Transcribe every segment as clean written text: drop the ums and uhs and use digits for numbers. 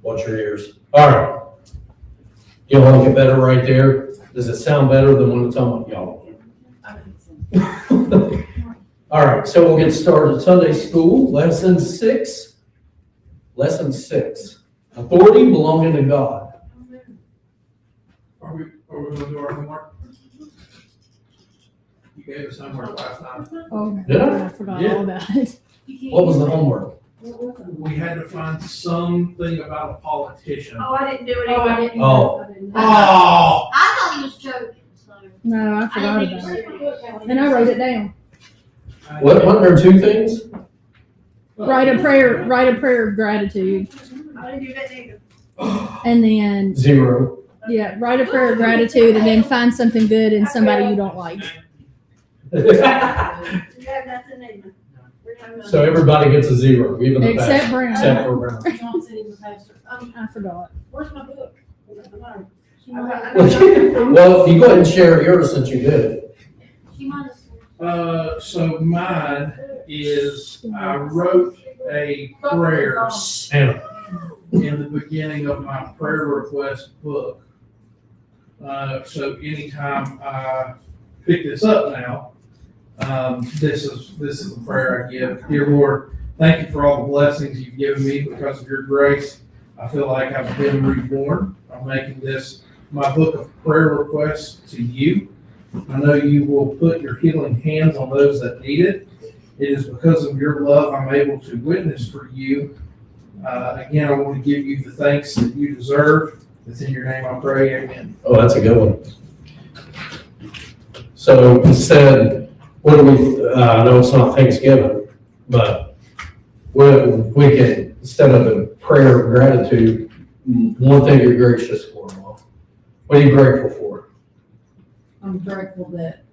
Watch your ears. All right. You like it better right there? Does it sound better than when it's on y'all? All right, so we'll get started. Sunday school, lesson 6. Lesson 6. Authority belonging to God. Are we going to do our homework? You gave us homework last time. Oh, Did I? I forgot Yeah. all about it. What was the homework? We had to find something about a politician. Oh, I didn't do it. Oh, I either. didn't. Oh. Oh! I thought he was joking, so. No, I I forgot didn't about think it. he was joking. And I wrote it down. What are 2 things? Write a prayer of gratitude. I didn't do that either. And then, 0. yeah, write a prayer of gratitude and then find something good in somebody you don't like. Yeah, that's an either. So everybody gets a 0, even the Except pastor. Brown. Except for Brown. Don't send him the pastor. I forgot. Where's my book? She Well, you go ahead and share yours since you did it. might have. So mine is, I wrote a prayer Anna. in the beginning of my prayer request book. So anytime I pick this up now, this is the prayer I give. Dear Lord, thank you for all the blessings you've given me because of your grace. I feel like I've been reborn. I'm making this my book of prayer requests to you. I know you will put your healing hands on those that need it. It is because of your love I'm able to witness for you. Again, I want to give you the thanks that you deserve. It's in your name I pray, amen. Oh, that's a good one. So instead, what do we, I know it's not Thanksgiving, but we can, instead of a prayer of gratitude, one thing you're gracious for, Mom. What are you grateful for? I'm grateful that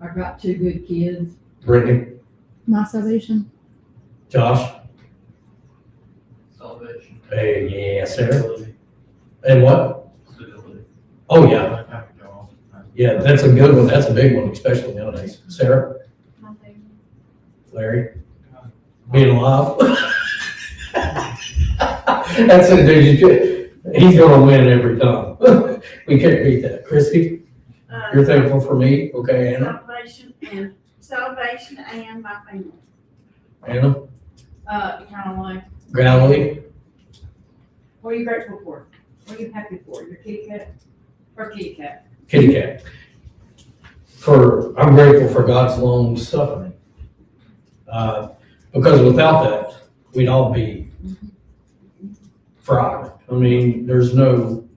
I got 2 good kids. Brittany, My salvation. Josh, Salvation. hey, yeah, Sarah, and what? Stability. Oh, yeah, yeah, that's a good one, that's a big one, especially nowadays. Sarah, My favorite. Larry, being alive. That's a dude, he's gonna win every time. We can't beat that. Christy, you're thankful for me, okay, Anna? Salvation and my family. Anna, Eternal life. Galilee, What are you grateful for? What are you happy for? Your kitty cat? Or kitty cat? kitty cat. I'm grateful for God's long suffering. Because without that, we'd all be fried. I mean, there's no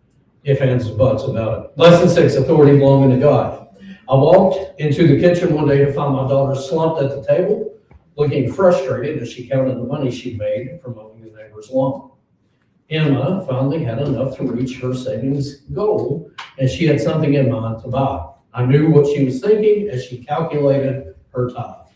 ifs, ands, and buts about it. Lesson 6, authority belonging to God. I walked into the kitchen one day to find my daughter slumped at the table, looking frustrated as she counted the money she made from mowing the neighbor's lawn. Emma finally had enough to reach her savings goal, and she had something in mind to buy. I knew what she was thinking as she calculated her tithe.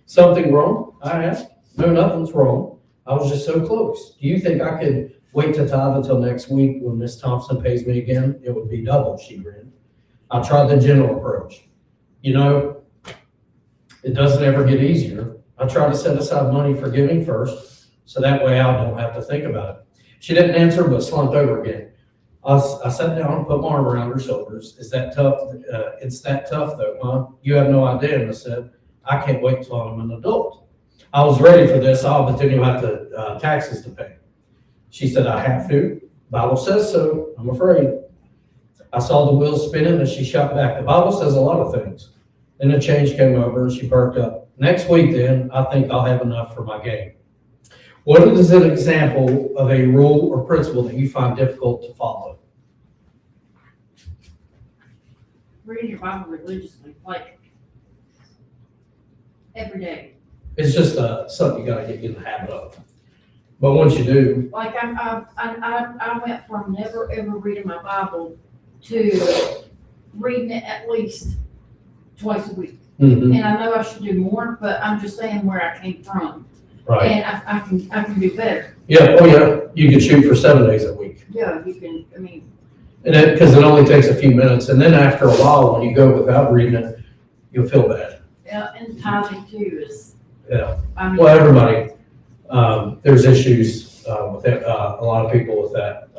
Something wrong? I asked. No, nothing's wrong. I was just so close. Do you think I could wait to tithe until next week when Miss Thompson pays me again? It would be double, she grinned. I tried the gentle approach. You know, it doesn't ever get easier. I try to set aside money for giving first, so that way I don't have to think about it. She didn't answer, but slumped over again. I sat down and put my arm around her shoulders. Is that tough? It's that tough though, huh? You have no idea. And I said, I can't wait till I'm an adult. I was ready for this. But then you'll have the taxes to pay. She said, I have to. Bible says so. I'm afraid. I saw the wheels spinning as she shot back. The Bible says a lot of things. Then a change came over and she perked up. Next week then, I think I'll have enough for my game. What is an example of a rule or principle that you find difficult to follow? Reading your Bible religiously, like every day. It's just something you gotta get in the habit of. But once you do, Like I went from never ever reading my Bible to reading it at least twice a week. mhm, And I know I should do more, but I'm just saying where I came from. right. And I can do better. Yeah, oh yeah, you could shoot for 7 days a week. Yeah, you can, I mean, And because it only takes a few minutes. And then after a while, when you go without reading it, you'll feel bad. and tithing too is. Yeah. I mean, Well, everybody, there's issues with that, a lot of people with that.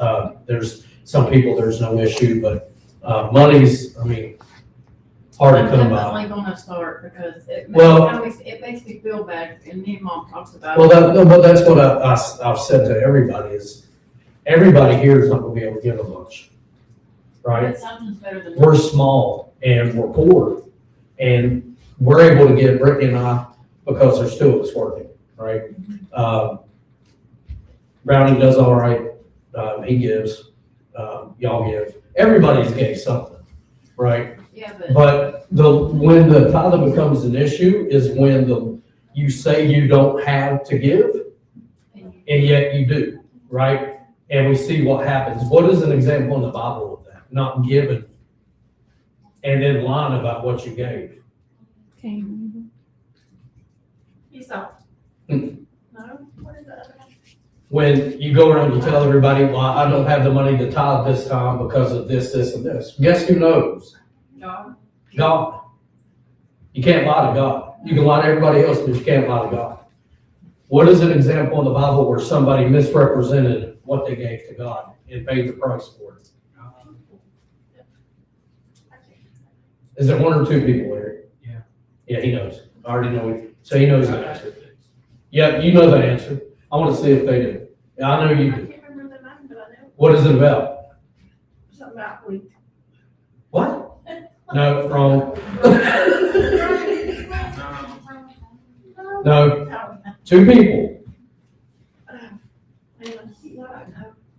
There's some people, there's no issue, but, money's, I mean, hard to I'm come by. definitely gonna start because Well- it makes me feel bad, and me and mom talks about Well, it. no, but that's what I've said to everybody is, everybody here is not gonna be able to give a bunch, right? But something's better than. We're small and we're poor, and we're able to get Brittany and I, because there's two of us working, right? Brownie does all right, he gives, y'all give, everybody's gave something, right? Yeah, but But when the tithe becomes an issue is when you say you don't have to give, and yet you do, right? And we see what happens. What is an example in the Bible of that? Not giving, and then lying about what you gave. Okay. Esau. Hmm. No, what is that? When you go around and tell everybody, well, I don't have the money to tithe this time because of this, this, and this. Guess who knows? God, God. You can't lie to God. You can lie to everybody else, but you can't lie to God. What is an example in the Bible where somebody misrepresented what they gave to God and paid the price for it? Is it one or two people, Larry? Yeah. Yeah, he knows. I already know it. So he knows the answer. Yeah, you know the answer. I want to see if they do. Yeah, I know I you do. can't remember the name, but I know What is it about? something about wheat. What? No, wrong. No, two people.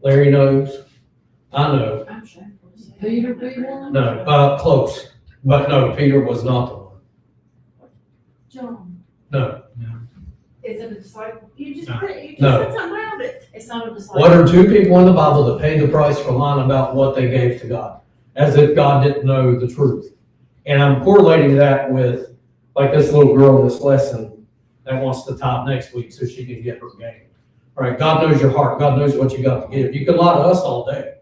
Larry knows. I know. I'm shameful to say. Peter be one? No, close. But no, Peter was not the one. John, No. is it a disciple? You just No. put it, you just No. said something about it. It's not a disciple. What are two people in the Bible that paid the price for lying about what they gave to God? As if God didn't know the truth. And I'm correlating that with, like this little girl in this lesson that wants to tithe next week so she can get her game. All right, God knows your heart. God knows what you got to give. You can lie to us all day.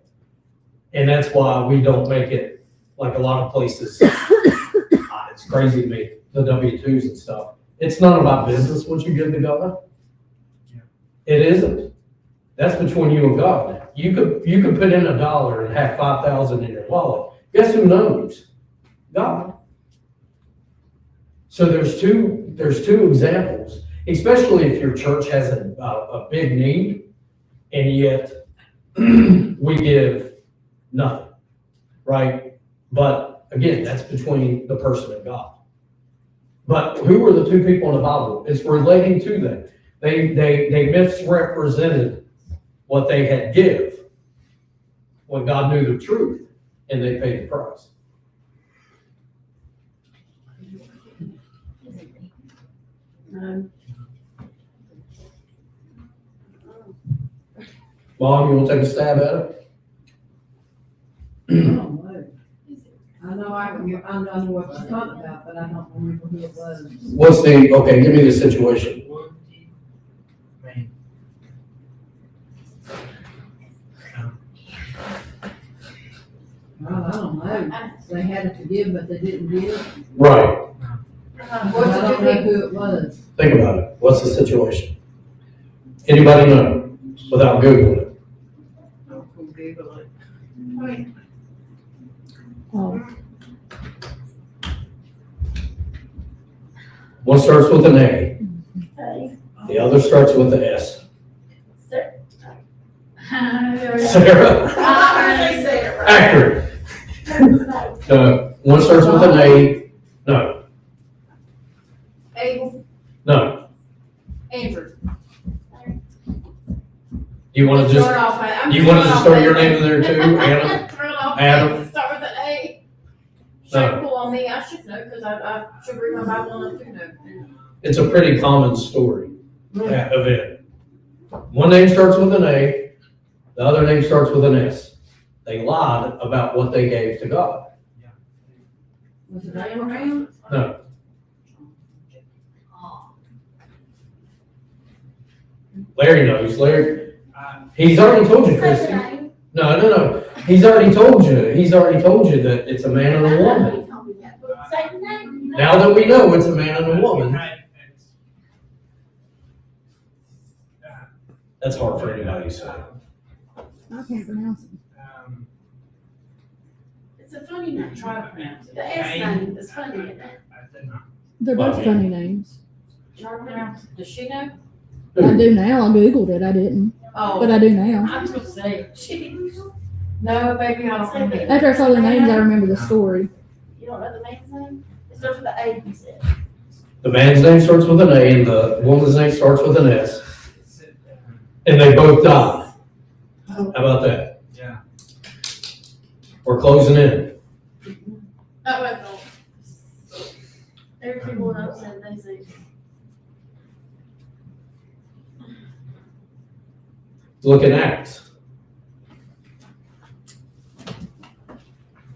And that's why we don't make it like a lot of places. It's crazy to me, the W-2s and stuff. It's none of my business what you give to God. Yeah. It isn't. That's between you and God. You could put in $1 and have 5,000 in your wallet. Guess who knows? God. So there's two examples, especially if your church has a big need, and yet we give nothing, right? But again, that's between the person and God. But who are the two people in the Bible? It's relating to them. They misrepresented what they had give when God knew the truth, and they paid the price. Mom, you want to take a stab at it? I don't know. I know I know what you're talking about, but I don't remember who it was. Okay, give me the situation. Man. Well, I don't know. They had it to give, but they didn't give. Right, I What's the don't two know people? who it was. think about it. What's the situation? Anybody know without Googling it? I'll Google it. Oh, One starts with an A, the other starts with an S. Sarah, accurate. One starts with an A, no, Abel, no. Andrew. You want to just, Start off with- I'm you want to just start throw off your with- name in there too, Anna? Throw it off Adam? with- Start with an A. No. Shameful on me, I should know, because I should read my Bible and I do know. It's a pretty common story, that event. One name starts with an A, the other name starts with an S. They lied about what they gave to God. Was it Abraham? No. Larry knows, Larry, he's already told you, Christie. No. He's already told you that it's a man and a woman. Now that we know it's a man and a woman, That's hard for anybody to say. I can't pronounce it. It's a funny name, try to pronounce it. The S name is funny, isn't it? They're both Well, funny names. Try to pronounce, does she know? I do now. I Googled it. I didn't, but Oh, I do now. I'm gonna say, no, baby, I don't remember. After I saw the names, I remember the story. You don't know the man's name? It starts with the A, you said. The man's name starts with an A and the woman's name starts with an S. And they both died. How about that? Yeah. We're closing in. Oh, wait, no. Every people that said they say. Look at Acts.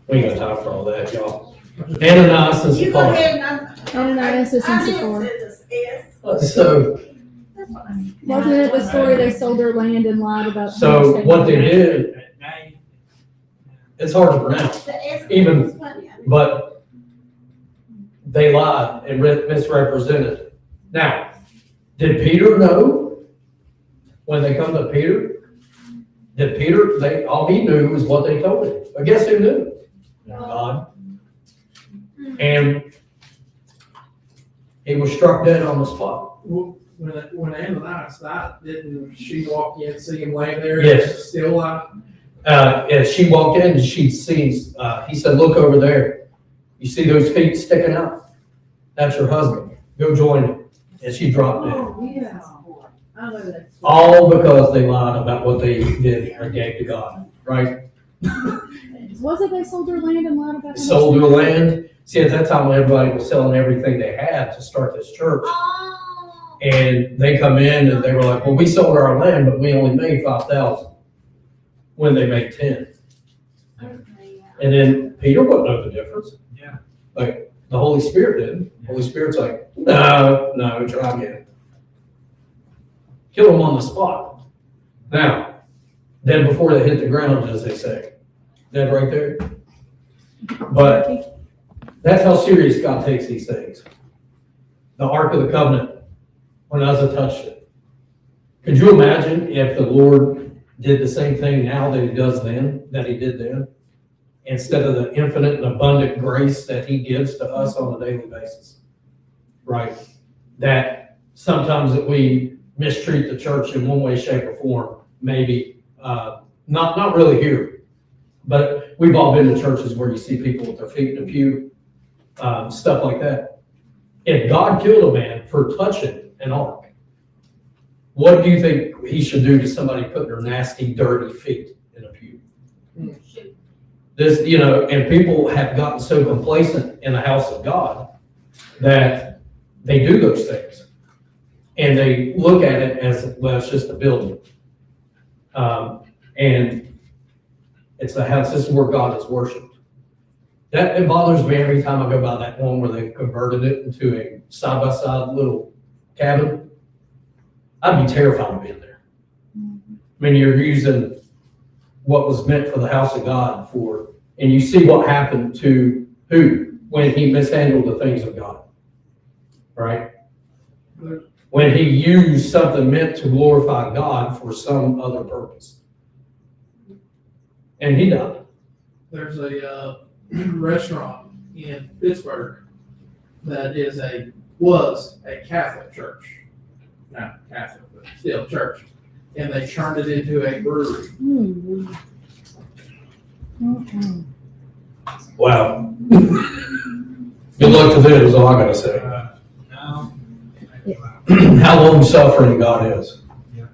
We ain't got time for all that, y'all. Ananias and You go Sapphira. ahead and Ananias and I didn't Sapphira. say this S. So, That's fine. Wasn't it the story they sold their land and lied about? so what they did, it's hard to pronounce, The S Even- name is funny. I mean, but they lied and misrepresented. Now, did Peter know when they come to Peter? Did Peter, all he knew was what they told him. But guess who knew? God. And he was struck dead on the spot. When Ananias died, didn't she walk in, see him laying there? Yes. Still alive? As she walked in, she sees, he said, look over there. You see those feet sticking out? That's your husband. Go join him. And she dropped dead. Oh, yeah. I know that. All because they lied about what they did or gave to God, right? Was it they sold their land and lied about? Sold their land. See, at that time, everybody was selling everything they had to start this church. Oh. And they come in and they were like, well, we sold our land, but we only made 5,000 when they made 10. Okay, yeah. And then Peter wouldn't know the difference. Yeah. Like, the Holy Spirit did. The Holy Spirit's like, no, try again. Kill them on the spot. Now, then before they hit the ground, as they say. Dead right there. But that's how serious God takes these things. The Ark of the Covenant, when Uzzah touched it. Could you imagine if the Lord did the same thing now that he does then, that he did then? Instead of the infinite and abundant grace that he gives to us on a daily basis. Right? That sometimes that we mistreat the church in one way, shape, or form, maybe, not really here, but we've all been to churches where you see people with their feet in a pew, stuff like that. If God killed a man for touching an ark, what do you think he should do to somebody putting their nasty, dirty feet in a pew? Shoot. This, and people have gotten so complacent in the house of God that they do those things. And they look at it as, well, it's just a building. And it's the house, this is where God is worshiped. It bothers me every time I go by that one where they've converted it into a side-by-side little cabin. I'd be terrified of being there. I mean, you're using what was meant for the house of God and you see what happened to who when he mishandled the things of God, right? When he used something meant to glorify God for some other purpose. And he died. There's a restaurant in Pittsburgh that was a Catholic church. Not Catholic, but still church. And they turned it into a brewery. Wow. Good luck to them is all I gotta say. No. How long suffering God is. Yeah.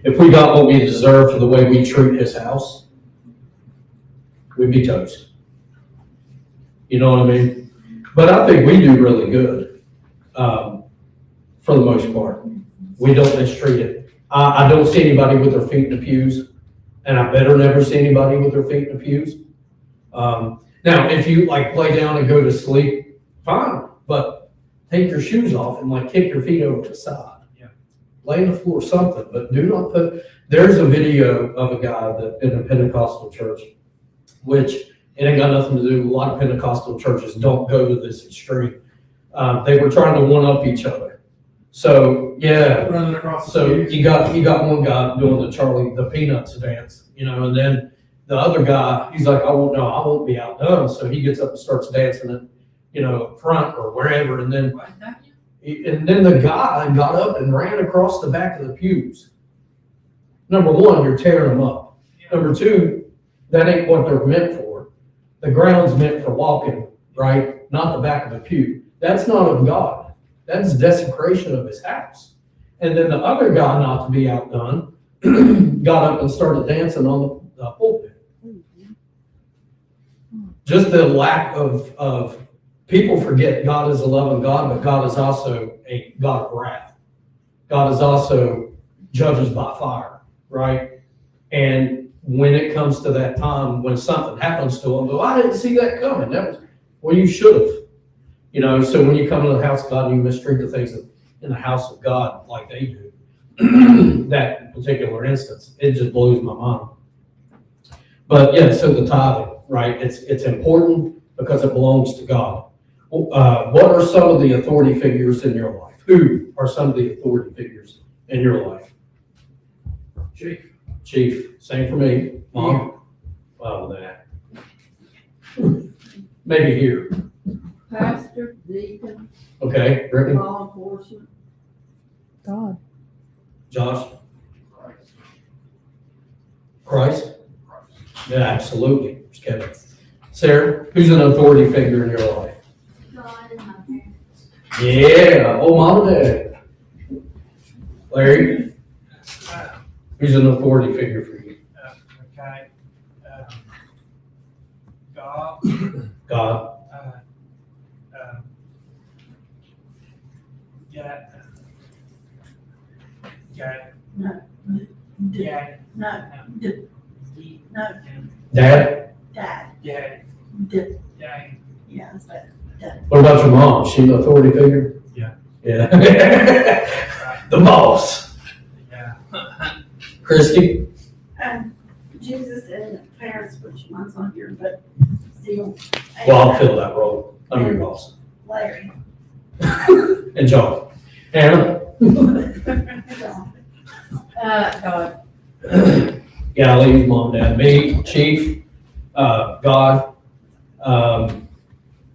If we got what we deserve for the way we treat his house, we'd be toast. You know what I mean? But I think we do really good, for the most part. We don't mistreat it. I don't see anybody with their feet in the pews, and I better never see anybody with their feet in the pews. Now, if you lay down and go to sleep, fine, but take your shoes off and kick your feet over to the side. Yeah. Lay on the floor, something, but do not there's a video of a guy that in a Pentecostal church, which it ain't got nothing to do, a lot of Pentecostal churches don't go to this extreme. They were trying to one-up each other. So, yeah, running across the so street. you got one guy doing the Peanuts dance, and then the other guy, he's like, I won't be outdone. So he gets up and starts dancing up front or wherever. And then the guy got up and ran across the back of the pews. Number one, you're tearing them up. Number two, that ain't what they're meant for. The ground's meant for walking, right? Not the back of the pew. That's not of God. That's desecration of his house. And then the other guy, not to be outdone, got up and started dancing on the pulpit. Just the lack of people forget God is a loving God, but God is also a God of wrath. God is also judges by fire, right? And when it comes to that time when something happens to them, I didn't see that coming. Well, you should have. So when you come to the house of God and you mistreat the things in the house of God like they do, that particular instance, it just blows my mind. But yeah, so the tithing, right? It's important because it belongs to God. What are some of the authority figures in your life? Who are some of the authority figures in your life? Chief, same for me. Mom? Well, that. Maybe here. Pastor, deacon, Okay, Brittany, law enforcement. God. Josh? Christ? Yeah, absolutely. There's Kevin. Sarah, who's an authority figure in your life? God and my parents. Yeah, oh, mom and dad. Larry, who's an authority figure for you? Okay. God, God, No. Dad? Yeah. Yeah, that's better. What about your mom? Is she an authority figure? Yeah. Yeah. The boss. Yeah. Christy? Jesus and parents, which mine's on here, but still. Well, I'll fill that role. I'm your boss. Larry. And John. Anna? God. Yeah, I'll leave mom, dad, me, chief, God. I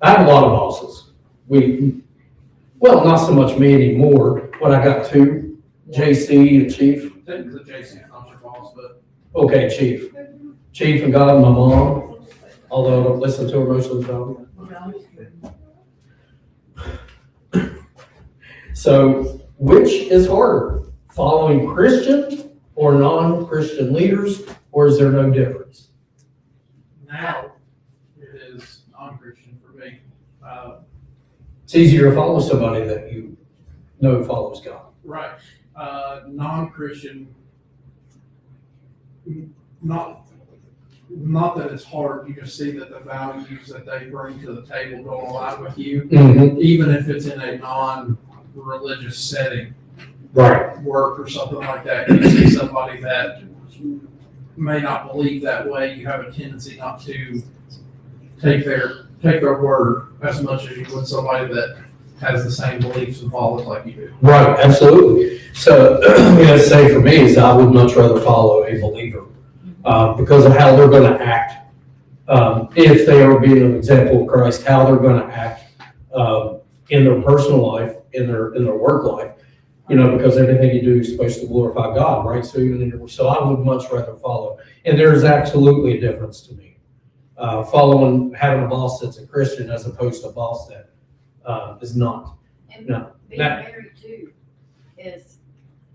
have a lot of bosses. Well, not so much me anymore, but I got two, JC and chief. Technically, Jason's not your boss, but Okay, chief. Chief and God and my mom, although I don't listen to her most of the time. So, which is harder, following Christian or non-Christian leaders, or is there no difference? now it is non-Christian for me. It's easier to follow somebody that you know follows God. Right. Non-Christian, not that it's hard, you just see that the values that they bring to the table don't align with you, even if it's in a non-religious setting, Right. work or something like that. You see somebody that may not believe that way, you have a tendency not to take their word as much as you would somebody that has the same beliefs and follows like you do. Right, absolutely. So, say for me is I would much rather follow a believer because of how they're going to act. If they are being an example of Christ, how they're going to act in their personal life, in their work life. Because everything you do is supposed to glorify God, right? So I would much rather follow. And there's absolutely a difference to me. Having a boss that's a Christian as opposed to a boss that is not. And No. being That- married too is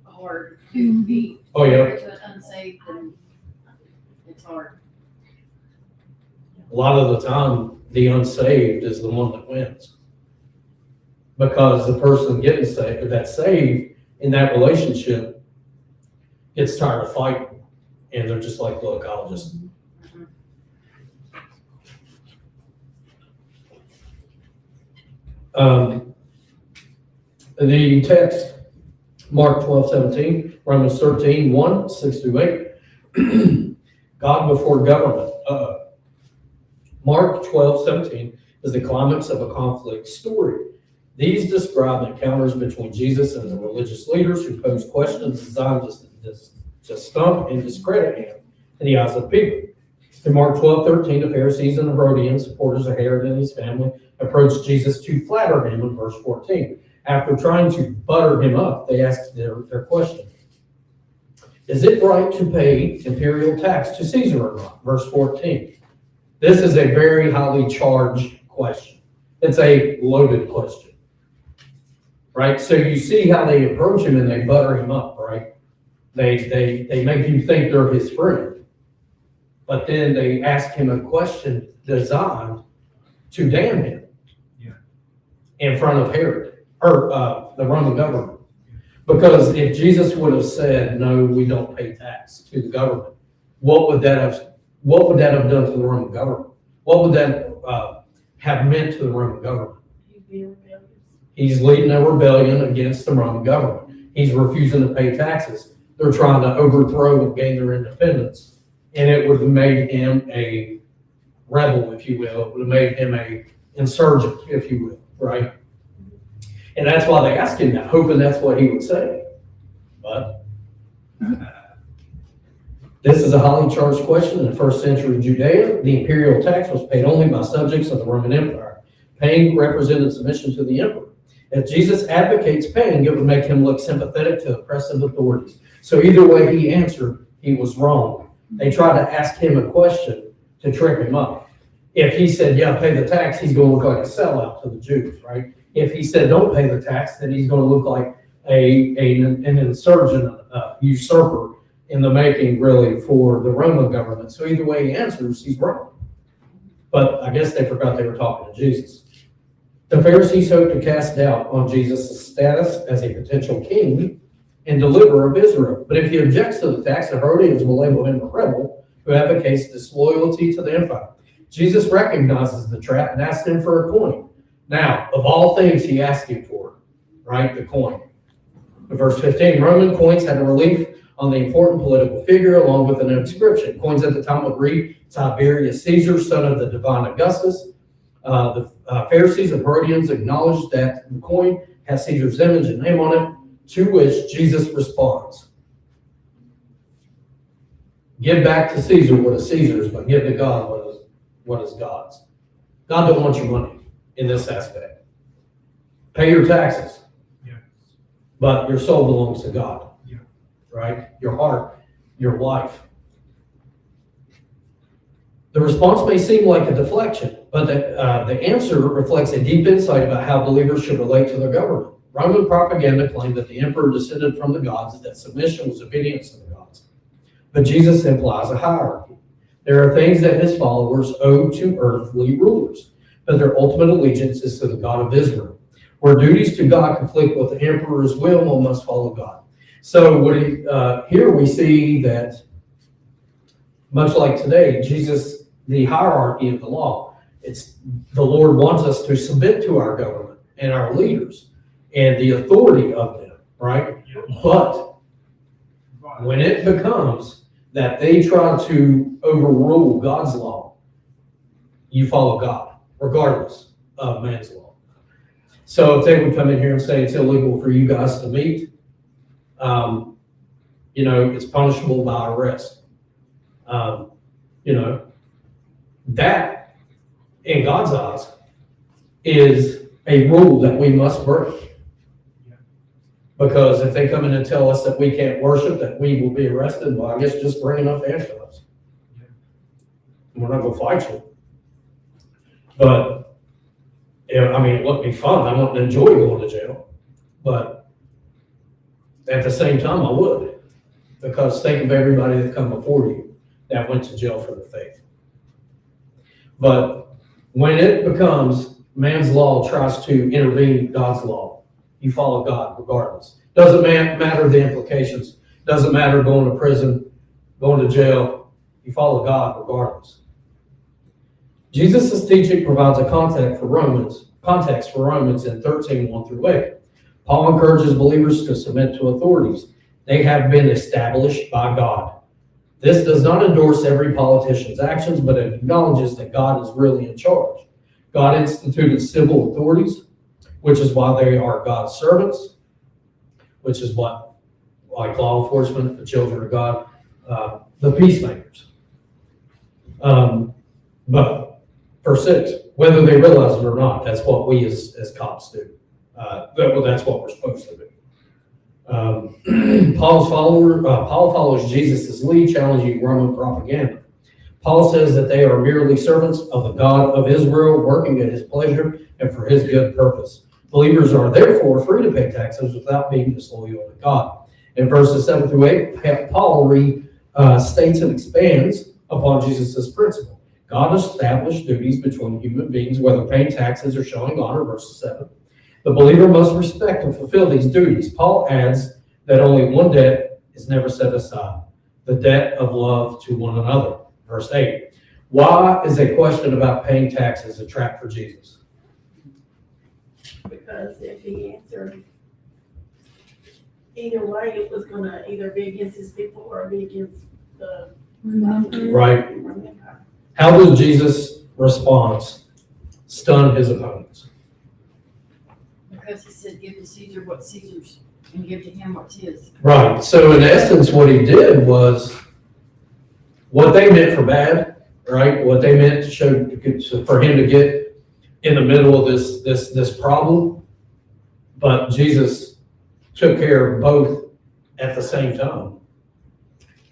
hard to be Oh, yeah. married to an unsaved, and it's hard. A lot of the time, the unsaved is the one that wins. Because the person getting saved, that's saved in that relationship, gets tired of fighting. And they're just like, look, I'll just. The text, Mark 12:17, Romans 13:1, 6-8. God before government. Mark 12:17 is the climax of a conflict story. These describe encounters between Jesus and the religious leaders who posed questions designed to stump and discredit him in the eyes of people. In Mark 12:13, the Pharisees and the Herodians, supporters of Herod and his family, approached Jesus to flatter him in verse 14. After trying to butter him up, they asked their question. Is it right to pay imperial tax to Caesar or not? Verse 14. This is a very highly charged question. It's a loaded question. Right? So you see how they approach him and they butter him up, right? They make him think they're his friend. But then they ask him a question designed to damn him in front of Herod, or the Roman government. Because if Jesus would have said, no, we don't pay tax to the government, what would that have done to the Roman government? What would that have meant to the Roman government? He's leading a rebellion against the Roman government. He's refusing to pay taxes. They're trying to overthrow and gain their independence. And it would have made him a rebel, if you will. It would have made him a insurgent, if you will, right? And that's why they asked him that, hoping that's what he would say. But this is a highly charged question. In first century Judea, the imperial tax was paid only by subjects of the Roman Empire. Paying represented submission to the emperor. If Jesus advocates paying, it would make him look sympathetic to oppressive authorities. So either way he answered, he was wrong. They tried to ask him a question to trip him up. If he said, yeah, pay the tax, he's going to look like a sellout to the Jews, right? If he said, don't pay the tax, then he's going to look like an insurgent, usurper in the making, really, for the Roman government. So either way he answers, he's wrong. But I guess they forgot they were talking to Jesus. The Pharisees hoped to cast doubt on Jesus' status as a potential king and deliverer of Israel. But if he objects to the tax, the Herodians will label him a rebel who advocates disloyalty to the empire. Jesus recognizes the trap and asks him for a coin. Now, of all things, he asked him for, right, the coin. Verse 15, Roman coins had a relief on the important political figure along with an inscription. Coins at the time would read, Tiberius Caesar, son of the divine Augustus. The Pharisees and Herodians acknowledged that the coin has Caesar's image and name on it, to which Jesus responds. Give back to Caesar what is Caesar's, but give to God what is God's. God don't want your money in this aspect. Pay your taxes. Yeah. But your soul belongs to God. Yeah. Right? Your heart, your life. The response may seem like a deflection, but the answer reflects a deep insight about how believers should relate to their government. Roman propaganda claimed that the emperor descended from the gods, that submission was obedience to the gods. But Jesus implies a hierarchy. There are things that his followers owe to earthly rulers, but their ultimate allegiance is to the God of Israel. Where duties to God conflict with the emperor's will, one must follow God. So here we see that, much like today, Jesus, the hierarchy of the law, it's the Lord wants us to submit to our government and our leaders and the authority of them, right? But when it becomes that they try to overrule God's law, you follow God, regardless of man's law. So if they would come in here and say it's illegal for you guys to meet, it's punishable by arrest. That, in God's eyes, is a rule that we must break. Because if they come in and tell us that we can't worship, that we will be arrested, well, I guess just bring enough ambulance. We're not going to fight you. But, it wouldn't be fun. I wouldn't enjoy going to jail. But at the same time, I would. Because think of everybody that come before you that went to jail for the faith. But when it becomes man's law tries to intervene in God's law, you follow God regardless. Doesn't matter the implications. Doesn't matter going to prison, going to jail. You follow God regardless. Jesus' teaching provides a context for Romans in 13:1-8. Paul encourages believers to submit to authorities. They have been established by God. This does not endorse every politician's actions, but it acknowledges that God is really in charge. God instituted civil authorities which is why they are God's servants, which is what, like law enforcement, the children of God, the peacemakers. But verse 6, whether they realize it or not, that's what we as cops do. That's what we're supposed to do. Paul follows Jesus' lead, challenging Roman propaganda. Paul says that they are merely servants of the God of Israel, working at his pleasure and for his good purpose. Believers are therefore free to pay taxes without being disloyal to God. In verses 7 through 8, Paul states and expands upon Jesus' principle. God established duties between human beings, whether paying taxes or showing honor, verses 7. The believer must respect and fulfill these duties. Paul adds that only one debt is never set aside, the debt of love to one another. Verse 8. Why is a question about paying taxes a trap for Jesus? Because if he answered either way, it was gonna either be against his people or be against the Right. Roman Empire. How does Jesus' response stun his opponents? Because he said, give to Caesar what's Caesar's and give to him what's his. Right. So in essence, what he did was what they meant for bad, right? What they meant to show for him to get in the middle of this problem, but Jesus took care of both at the same time.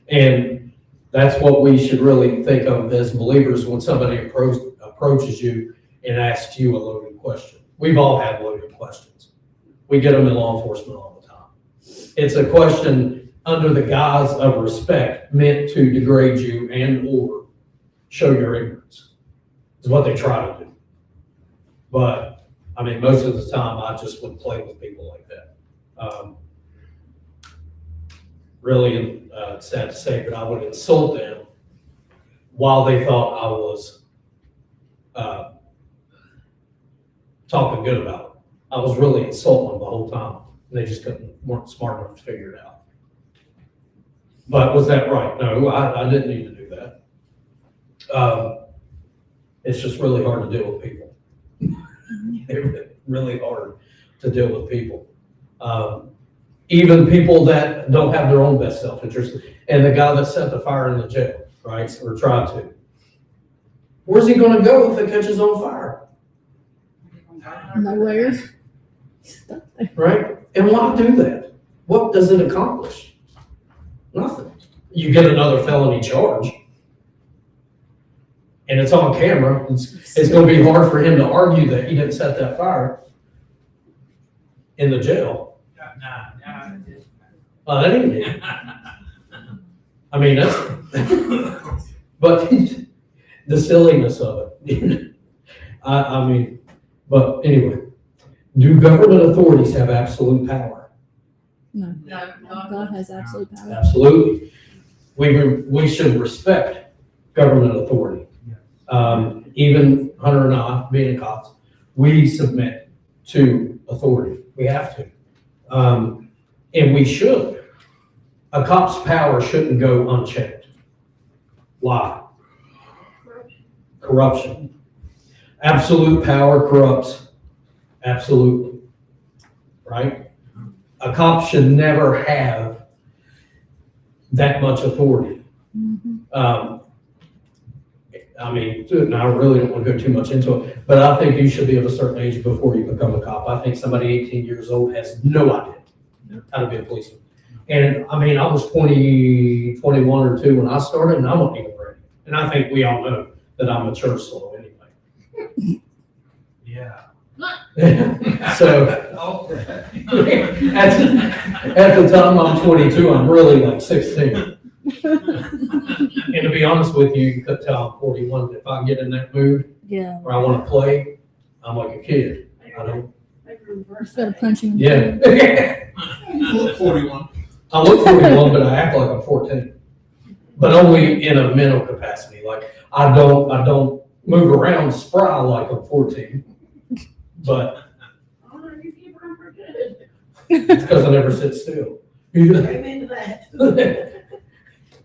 And that's what we should really think of as believers when somebody approaches you and asks you a loaded question. We've all had loaded questions. We get them in law enforcement all the time. It's a question under the guise of respect meant to degrade you and or show your ignorance is what they try to do. But I mean, most of the time I just wouldn't play with people like that. Really sad to say, but I would insult them while they thought I was talking good about them. I was really insulting them the whole time. They just weren't smart enough to figure it out. But was that right? No, I didn't need to do that. It's just really hard to deal with people. It's really hard to deal with people. Even people that don't have their own best self-interest. And the guy that set the fire in the jail, right, or tried to. Where's he gonna go if it catches on fire? Nowhere. Stuck there. Right? And why do that? What does it accomplish? Nothing. You get another felony charge. And it's on camera. It's gonna be hard for him to argue that he didn't set that fire in the jail. Nah. That ain't it. I mean, that's, but the silliness of it. I mean, but anyway, do government authorities have absolute power? No. No, God has absolute power. Absolutely. We should respect government authority. Even Hunter and I, being cops, we submit to authority. We have to. And we should. A cop's power shouldn't go unchecked. Why? Corruption. Absolute power corrupts. Absolutely. Right? A cop should never have that much authority. Mhm. I mean, and I really don't want to go too much into it, but I think you should be of a certain age before you become a cop. I think somebody 18 years old has no idea how to be a policeman. And I mean, I was 21 or 2 when I started, and I wasn't even ready. And I think we all know that I'm mature slow anyway. Yeah. So Oh. at the time I'm 22, I'm really like 16. And to be honest with you, you could tell I'm 41. If I get in that mood Yeah. where I want to play, I'm like a kid. I don't. Maybe reverse Just gotta that. punch him. in the Yeah. Look, 41. I look 41, but I act like I'm 14. But only in a mental capacity. Like I don't move around spry like I'm 14. But Oh, you keep on for good. it's because I never sit still. Amen to that.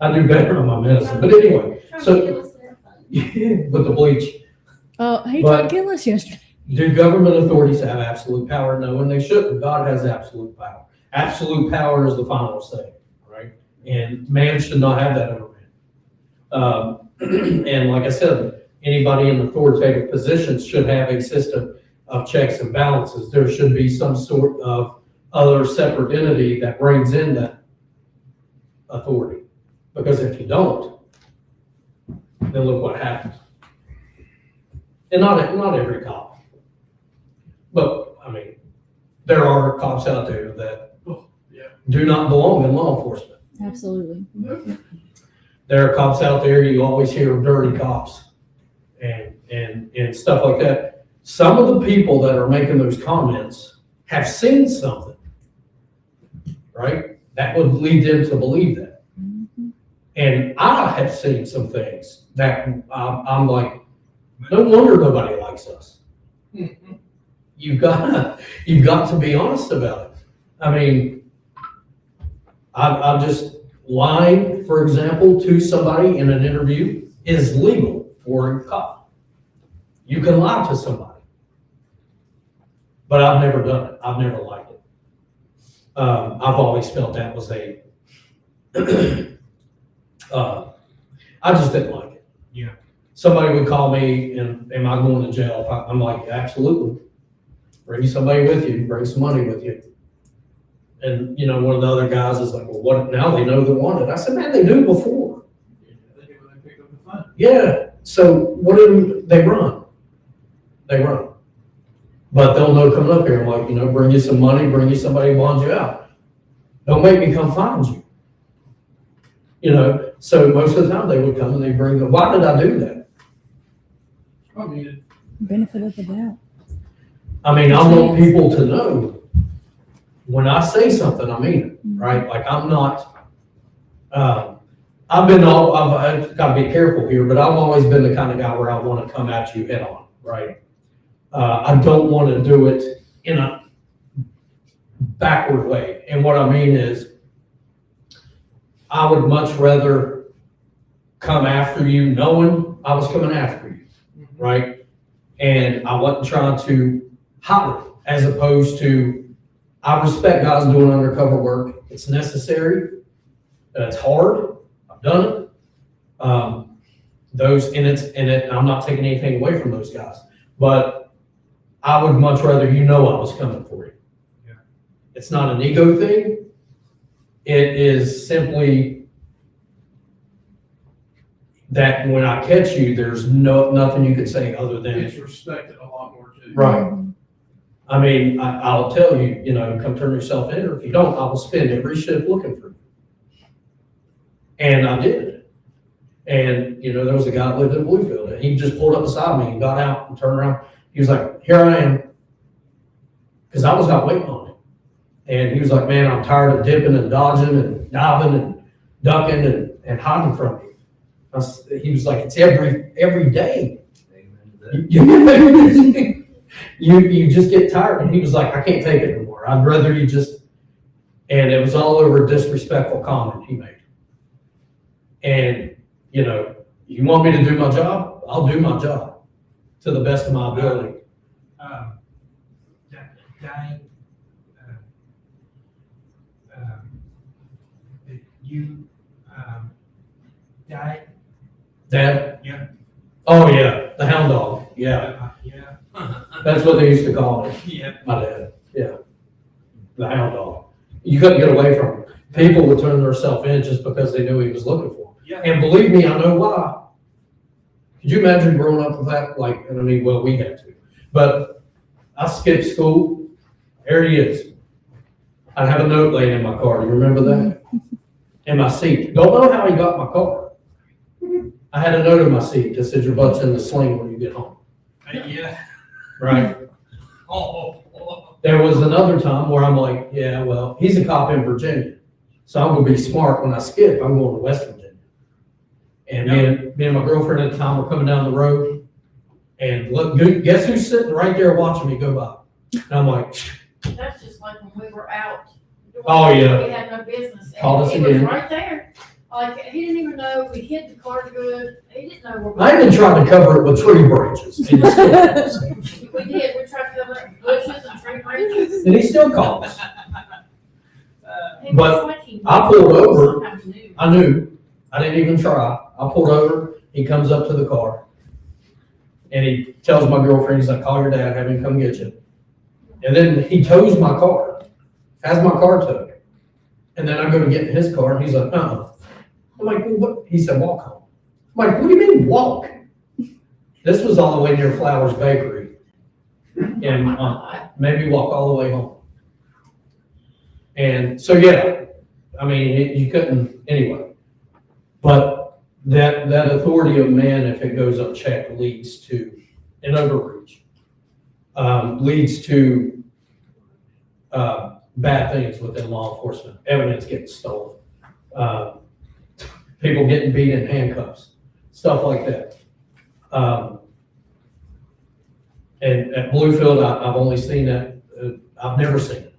I do better on my medicine. But anyway, Trying so- to get us there. with the bleach. Oh, he But- tried to kill us yesterday. Do government authorities have absolute power? No, and they shouldn't. God has absolute power. Absolute power is the final say, right? And man should not have that over man. And like I said, anybody in authoritative positions should have a system of checks and balances. There should be some sort of other separate entity that brings in that authority. Because if you don't, then look what happens. And not every cop. But, I mean, there are cops out there that do not belong in law enforcement. Absolutely. There are cops out there, you always hear of dirty cops and stuff like that. Some of the people that are making those comments have seen something, right? That would lead them to believe that. And I have seen some things that I'm like, no wonder nobody likes us. You've got to be honest about it. I mean, I'm just lying, for example, to somebody in an interview is legal for a cop. You can lie to somebody. But I've never done it. I've never liked it. I've always felt that was I just didn't like it. Yeah. Somebody would call me and am I going to jail? I'm like, absolutely. Bring somebody with you, bring some money with you. And, you know, one of the other guys is like, well, what, now they know they're wanted. I said, man, they knew before. They do when they pick up the phone. Yeah, so what do they run? They run. But they'll know coming up here, I'm like, you know, bring you some money, bring you somebody who bonds you out. Don't make me come find you. You know, so most of the time they would come and they bring, why did I do that? I mean, Benefit of the doubt. I mean, I want people to know when I say something, I mean it, right? Like I'm not, I've got to be careful here, but I've always been the kind of guy where I want to come at you head on, right? I don't want to do it in a backward way. And what I mean is, I would much rather come after you knowing I was coming after you, right? And I wasn't trying to hide it, as opposed to, I respect guys doing undercover work. It's necessary. It's hard. I've done it. I'm not taking anything away from those guys, but I would much rather you know I was coming for you. Yeah. It's not an ego thing. It is simply that when I catch you, there's nothing you can say other than it's respected a lot more too. right. I mean, I'll tell you, you know, come turn yourself in, or if you don't, I will spend every shift looking for you. And I did. And, you know, there was a guy that lived in Bluefield, and he just pulled up beside me and got out and turned around. He was like, here I am. Because I was not waiting on him. And he was like, man, I'm tired of dipping and dodging and diving and ducking and hiding from you. He was like, it's every day. You just get tired. And he was like, I can't take it anymore. I'd rather you just, and it was all over a disrespectful comment he made. And, you know, you want me to do my job? I'll do my job to the best of my ability. Diane, you, died? Dad? Yeah. Oh, yeah, the hound dog. Yeah, Yeah. that's what they used to call him. Yeah. My dad, yeah. The hound dog. You couldn't get away from him. People would turn themselves in just because they knew he was looking for them. Yeah. And believe me, I know why. Could you imagine growing up with that? Like, I mean, well, we had to. But I skipped school. There he is. I'd have a note laying in my car. Do you remember that? In my seat. Don't know how he got my car. I had a note in my seat that said your butt's in the sling when you get home. Yeah. Right? Oh. There was another time where I'm like, yeah, well, he's a cop in Virginia. So I'm gonna be smart. When I skip, I'm going to West Virginia. And me and my girlfriend at the time were coming down the road. And look, guess who's sitting right there watching me go by? And I'm like, That's just like when we were out. Oh, yeah. We had no business. Called us And he was again. right there. Like, he didn't even know we hid the car good. He didn't know where. I even tried to cover it with tree branches. And it still- We did, we tried to cover bushes and tree branches. And he still calls. He But was like he I pulled over. sometimes knew. I knew. I didn't even try. I pulled over. He comes up to the car. And he tells my girlfriend, he's like, call your dad, have him come get you. And then he tows my car, has my car towed. And then I go to get in his car and he's like, I'm like, well, what? He said, walk home. I'm like, what do you mean walk? This was all the way near Flowers Bakery. And maybe walk all the way home. And so, yeah, I mean, you couldn't, anyway. But that authority of man, if it goes unchecked, leads to an overreach, leads to bad things within law enforcement, evidence getting stolen, people getting beat in handcuffs, stuff like that. And at Bluefield, I've only seen that, I've never seen it.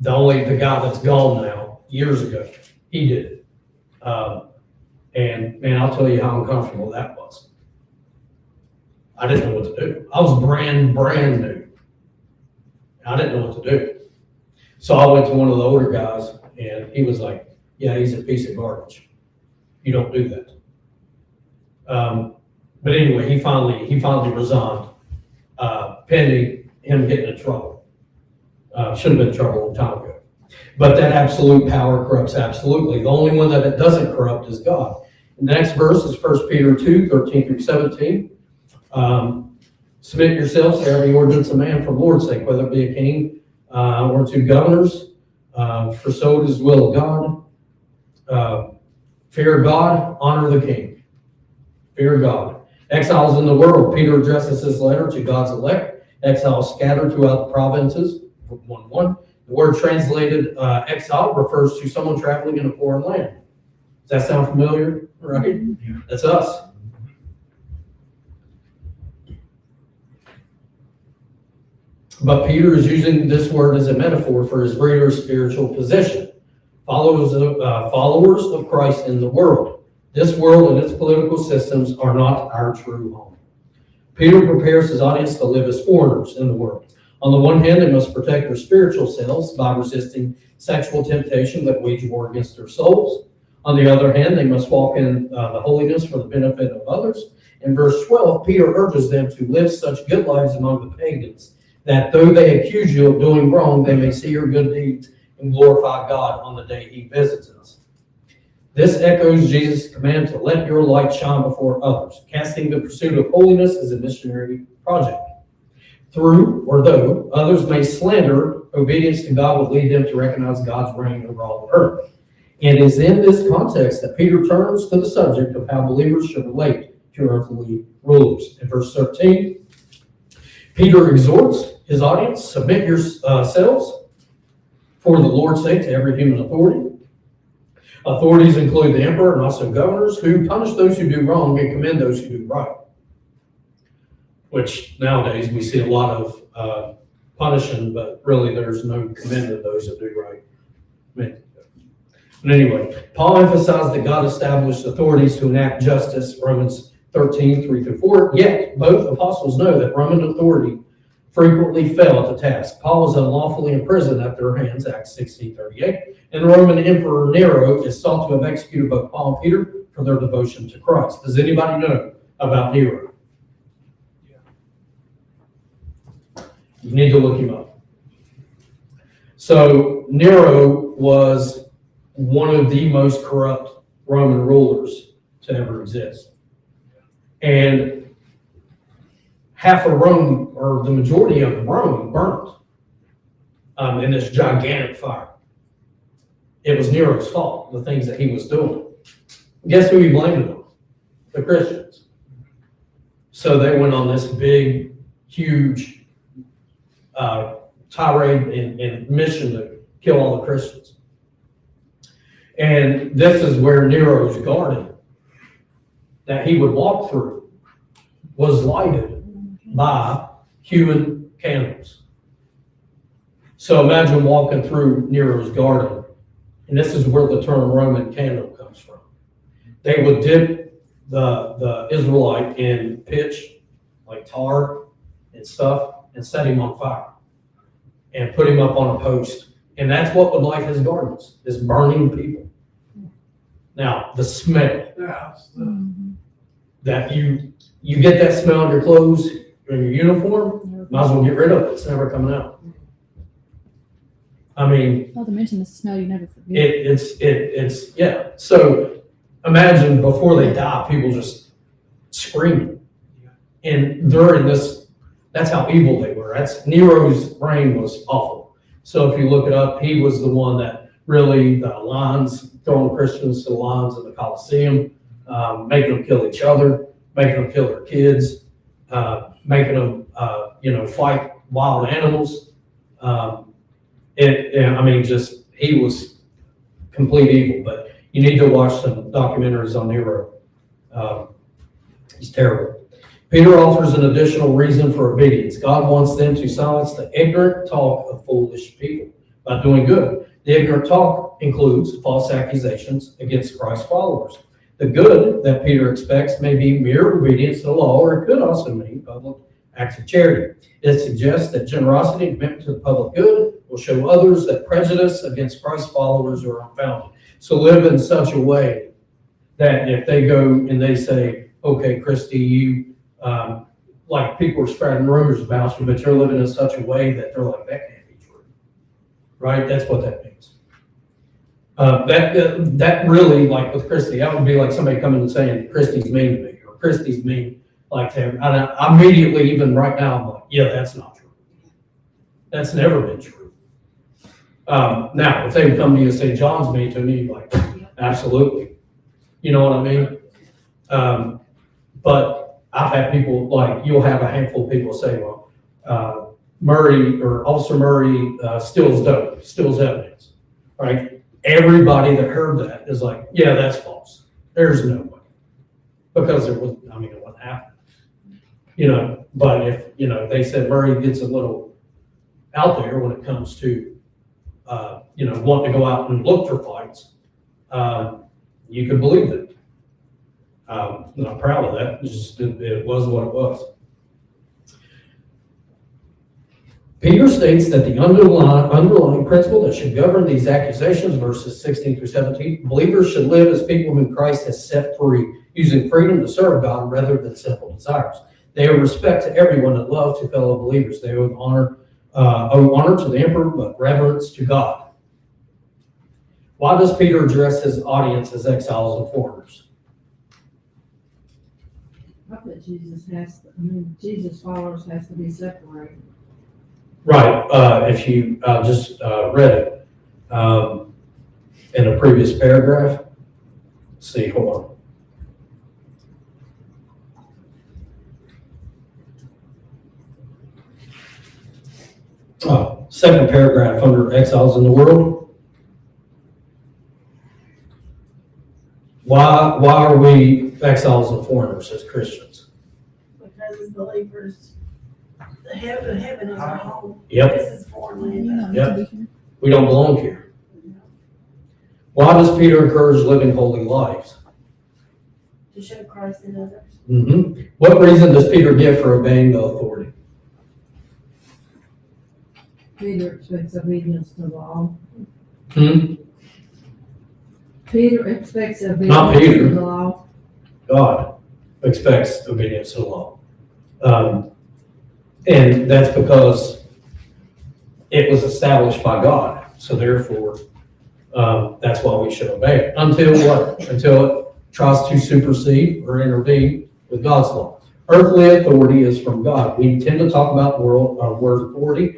The guy that's gone now, years ago, he did it. And man, I'll tell you how uncomfortable that was. I didn't know what to do. I was brand new. I didn't know what to do. So I went to one of the older guys and he was like, yeah, he's a piece of garbage. You don't do that. But anyway, he finally resigned, pending him getting in trouble. Should have been in trouble a long time ago. But that absolute power corrupts absolutely. The only one that it doesn't corrupt is God. The next verse is 1 Peter 2, 13 through 17. Submit yourselves to every ordinance of man for the Lord's sake, whether it be a king or to governors, for so it is the will of God. Fear God, honor the king. Fear God. Exiles in the world. Peter addresses his letter to God's elect. Exiles scattered throughout the provinces. 1:1. The word translated exile refers to someone traveling in a foreign land. Does that sound familiar? Right? That's us. But Peter is using this word as a metaphor for his reader's spiritual position. Followers of Christ in the world. This world and its political systems are not our true home. Peter prepares his audience to live as foreigners in the world. On the one hand, they must protect their spiritual selves by resisting sexual temptation that wage war against their souls. On the other hand, they must walk in the holiness for the benefit of others. In verse 12, Peter urges them to live such good lives among the pagans, that though they accuse you of doing wrong, they may see your good deeds and glorify God on the day he visits us. This echoes Jesus' command to let your light shine before others. Casting the pursuit of holiness is a missionary project. Through or though others may slander, obedience to God will lead them to recognize God's reign over all the earth. And it is in this context that Peter turns to the subject of how believers should relate to earthly rulers. In verse 13, Peter exhorts his audience, submit yourselves for the Lord's sake to every human authority. Authorities include the emperor and also governors who punish those who do wrong and commend those who do right. Which nowadays we see a lot of punishing, but really there's no commending those that do right. But anyway, Paul emphasized that God established authorities to enact justice, Romans 13, 3 through 4. Yet both apostles know that Roman authority frequently fell to task. Paul was unlawfully imprisoned at their hands, Acts 16:38, and the Roman Emperor Nero is thought to have executed both Paul and Peter for their devotion to Christ. Does anybody know about Nero? You need to look him up. So Nero was one of the most corrupt Roman rulers to ever exist. And half of Rome, or the majority of Rome, burnt in this gigantic fire. It was Nero's fault, the things that he was doing. Guess who he blamed it on? The Christians. So they went on this big, huge tirade and mission to kill all the Christians. And this is where Nero's garden that he would walk through was lighted by human candles. So imagine walking through Nero's garden, and this is where the term Roman candle comes from. They would dip the Israelite in pitch, like tar and stuff, and set him on fire. And put him up on a post. And that's what would light his gardens, is burning people. Now, the smell, Yeah, that you get that smell on your clothes, in your uniform, might as well get rid of it, it's never coming out. I mean, Not to mention the smell you never forget. it's, yeah. So imagine before they die, people just screaming. And during this, that's how evil they were. Nero's reign was awful. So if you look it up, he was the one that really, the lions, throwing Christians to the lions in the Colosseum, making them kill each other, making them kill their kids, making them, fight wild animals. He was complete evil, but you need to watch some documentaries on Nero. He's terrible. Peter offers an additional reason for obedience. God wants them to silence the ignorant talk of foolish people by doing good. The ignorant talk includes false accusations against Christ's followers. The good that Peter expects may be mere obedience to the law, or it could also mean public acts of charity. It suggests that generosity and commitment to the public good will show others that prejudice against Christ's followers are unfounded. So live in such a way that if they go and they say, okay, Christy, you, like people are spreading rumors about you, but you're living in such a way that they're like, that can't be true. Right? That's what that means. That really, like with Christy, that would be like somebody coming and saying, Christy's mean to me, or Christy's mean like to him. And I immediately, even right now, I'm like, yeah, that's not true. That's never been true. Now, if they would come to you and say, John's mean to me, like, absolutely. You know what I mean? But I've had people, like, you'll have a handful of people say, well, Officer Murray steals dope, steals evidence, right? Everybody that heard that is like, yeah, that's false. There's no way. Because it wasn't happening. But if, they said Murray gets a little out there when it comes to, wanting to go out and look for fights, you can believe it. I'm not proud of that. It was what it was. Peter states that the underlying principle that should govern these accusations, verses 16 through 17, believers should live as people whom Christ has set free, using freedom to serve God rather than sinful desires. They owe respect to everyone and love to fellow believers. They owe honor to the emperor, but reverence to God. Why does Peter address his audience as exiles and foreigners? I bet Jesus followers has to be separated. Right, if you just read it in a previous paragraph. Let's see, hold on. Second paragraph under exiles in the world. Why are we exiles and foreigners as Christians? Because as believers, the heaven is our home. Yep. This is foreign land. You don't Yep. need to be here. We don't belong here. Why does Peter encourage living holy lives? To show Christ in others. What reason does Peter give for obeying the authority? Peter expects obedience to the law. Hmm? Peter expects Not obedience Peter. to the law. God expects obedience to the law. And that's because it was established by God. So therefore, that's why we should obey it. Until what? Until it tries to supersede or intervene with God's law. Earthly authority is from God. We tend to talk about word authority.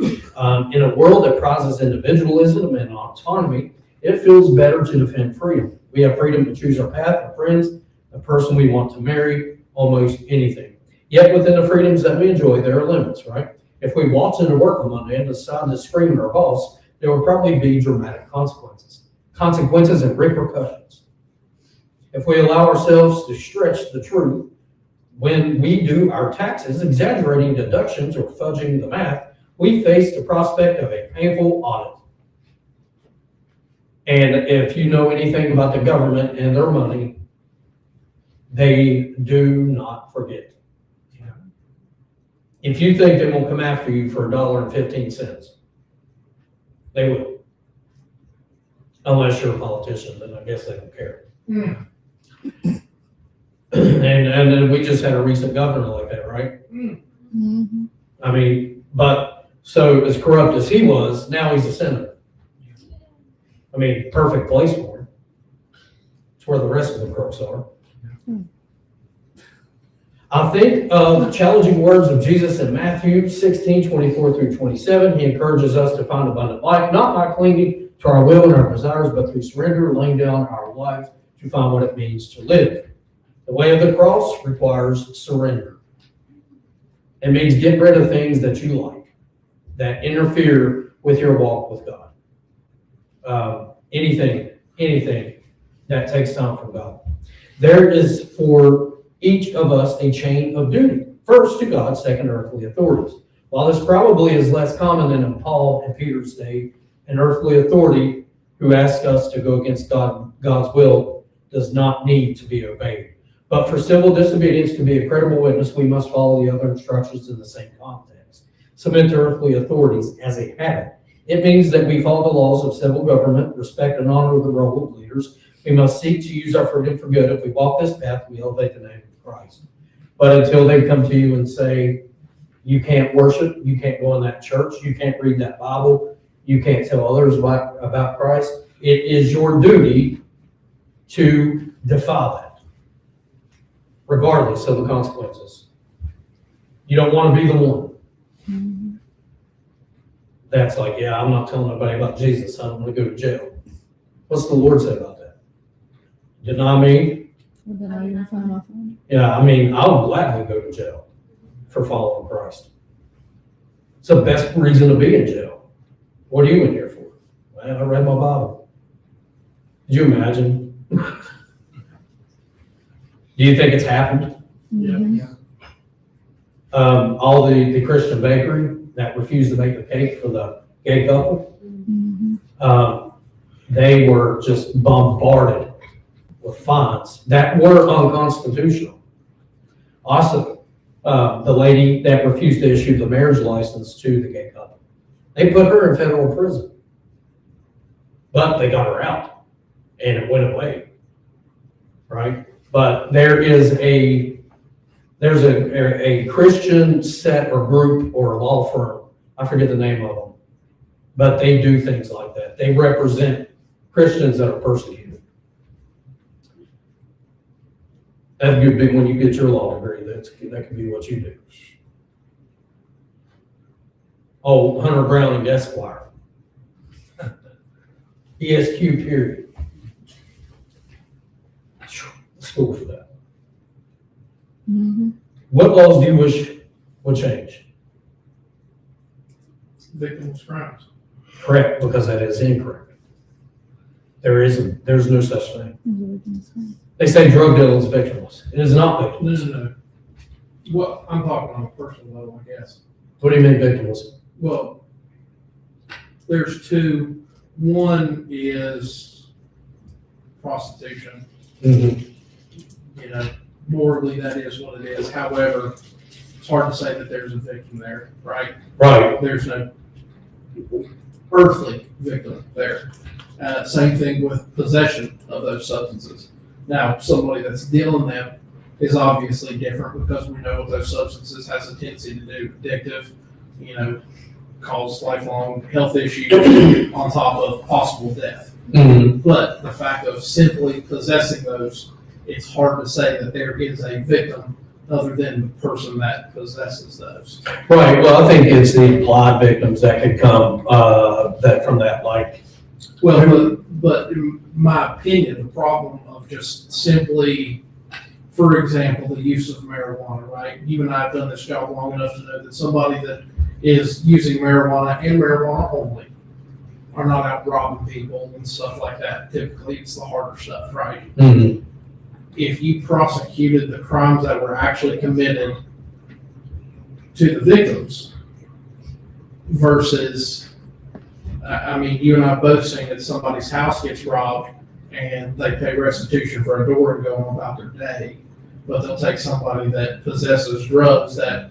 In a world that prizes individualism and autonomy, it feels better to defend freedom. We have freedom to choose our path, our friends, the person we want to marry, almost anything. Yet within the freedoms that we enjoy, there are limits, right? If we walked into work on Monday and decided to scream at our boss, there would probably be dramatic consequences and repercussions. If we allow ourselves to stretch the truth, when we do our taxes, exaggerating deductions or fudging the math, we face the prospect of a painful audit. And if you know anything about the government and their money, they do not forget. If you think they won't come after you for $1.15, they will. Unless you're a politician, then I guess they don't care. Hmm. And then we just had a recent governor like that, right? Mhm. I mean, but, so as corrupt as he was, now he's a senator. I mean, perfect place for him. It's where the rest of the crooks are. I think of the challenging words of Jesus in Matthew 16:24-27. He encourages us to find abundant life, not by clinging to our will and our desires, but through surrender, laying down our life to find what it means to live. The way of the cross requires surrender. It means getting rid of things that you like, that interfere with your walk with God. Anything that takes time from God. There is for each of us a chain of duty. First to God, second earthly authorities. While this probably is less common than in Paul and Peter's day, an earthly authority who asks us to go against God's will does not need to be obeyed. But for civil disobedience to be a credible witness, we must follow the other instructions in the same context. Submit to earthly authorities as a habit. It means that we follow the laws of civil government, respect and honor the role of leaders. We must seek to use our freedom for good. If we walk this path, we elevate the name of Christ. But until they come to you and say, you can't worship, you can't go in that church, you can't read that Bible, you can't tell others about Christ, it is your duty to defy that, regardless of the consequences. You don't want to be the one Mhm. that's like, yeah, I'm not telling nobody about Jesus, I don't want to go to jail. What's the Lord say about that? Deny me? Well, then I'll even find my phone. Yeah, I mean, I'll gladly go to jail for following Christ. It's the best reason to be in jail. What are you in here for? Well, I read my Bible. Did you imagine? Do you think it's happened? Mhm. All the Christian bakery that refused to make the cake for the gay couple, Mhm. they were just bombarded with fines that were unconstitutional. Also, the lady that refused to issue the marriage license to the gay couple, they put her in federal prison. But they got her out and it went away, right? But there's a Christian set or group or law firm, I forget the name of them, but they do things like that. They represent Christians that are persecuted. That could be when you get your law degree, that could be what you do. Oh, Hunter Brown and Esquire. ESQ period. School for that. Mhm. What laws do you wish would change? Victims' crimes. Correct, because that is incorrect. There's no such thing. They say drug dealing is victimless. It is not No, victimless. no, no. Well, I'm talking on a personal level, I guess. What do you mean victimless? Well, there's two. One is prostitution. Mm-hmm. You know, morally, that is what it is. However, it's hard to say that there's a victim there, right? Right. There's no earthly victim there. Same thing with possession of those substances. Now, somebody that's dealing them is obviously different because we know what those substances has a tendency to do, addictive, you know, cause lifelong health issues on top of possible death. Mm-hmm. But the fact of simply possessing those, it's hard to say that there is a victim other than the person that possesses those. Right, well, I think it's the implied victims that could come, that from that, like, Well, but in my opinion, the problem of just simply, for example, the use of marijuana, right? You and I have done this job long enough to know that somebody that is using marijuana and marijuana only are not out robbing people and stuff like that. Typically, it's the harder stuff, right? mm-hmm. If you prosecuted the crimes that were actually committed to the victims versus, I mean, you and I both seen that somebody's house gets robbed and they pay restitution for a door and go on about their day. But they'll take somebody that possesses drugs that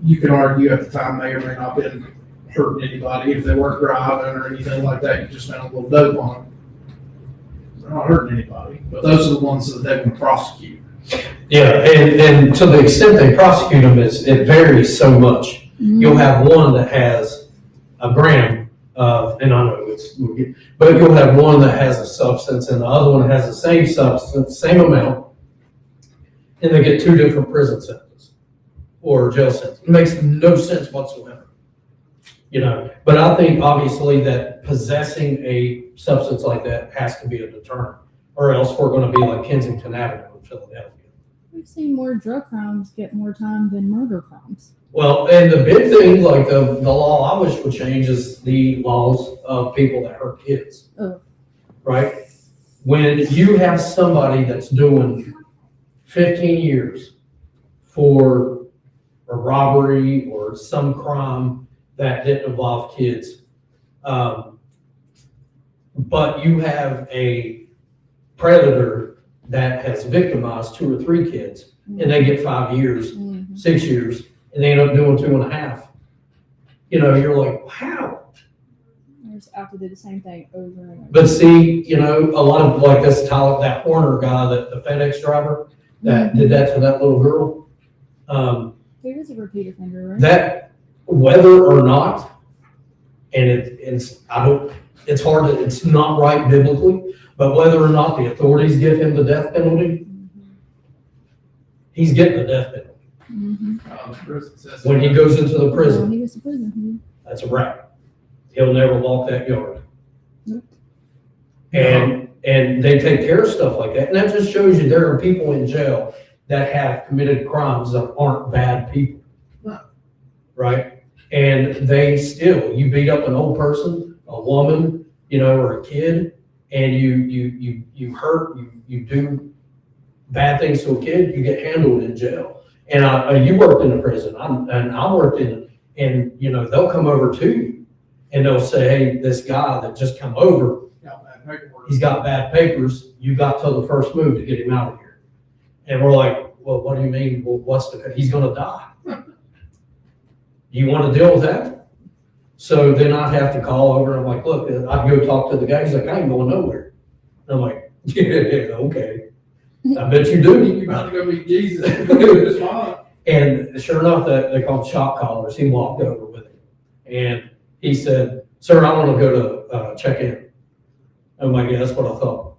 you can argue at the time they or may not been hurting anybody if they weren't driving or anything like that. You just found a little dope on them. They're not hurting anybody, but those are the ones that they can prosecute. Yeah, and to the extent they prosecute them, it varies so much. You'll have one that has a gram of, and I know but you'll have one that has a substance and the other one has the same substance, same amount, and they get 2 different prison sentences or jail sentences. It makes no sense whatsoever. You know, but I think obviously that possessing a substance like that has to be a deterrent, or else we're gonna be like Kensington Avenue in Philadelphia. We've seen more drug crimes get more time than murder crimes. Well, and the big thing, like the law I wish would change is the laws of people that hurt kids. Oh. Right? When you have somebody that's doing 15 years for a robbery or some crime that didn't involve kids, but you have a predator that has victimized 2 or 3 kids, and they get 5 years, 6 years, and they end up doing 2.5. You know, you're like, how? They're just out to do the same thing over and over. But see, you know, a lot of like this Tyler, that Horner guy, the FedEx driver that did that to that little girl. He was a repeat offender, right? That whether or not, and it's hard to, it's not right biblically, but whether or not the authorities give him the death penalty, he's getting the death penalty. Prison says- When he goes into the Well, prison, he was to prison. that's a wrap. He'll never walk that yard. Nope. And they take care of stuff like that. And that just shows you there are people in jail that have committed crimes that aren't bad people. No. Right? And they still, you beat up an old person, a woman, you know, or a kid, and you hurt, you do bad things to a kid, you get handled in jail. And you worked in a prison, and I worked in, and you know, they'll come over to you and they'll say, hey, this guy that just come over, Got bad paperwork. he's got bad papers, you got till the first move to get him out of here. And we're like, well, what do you mean? Well, he's gonna die. You wanna deal with that? So then I'd have to call over and I'm like, look, I'd go talk to the guy, he's like, I ain't going nowhere. And I'm like, yeah, okay. I bet you do. You're about to go meet Jesus. It's fine. And sure enough, they called shot callers. He walked over with him. And he said, sir, I want to go to check in. I'm like, yeah, that's what I thought.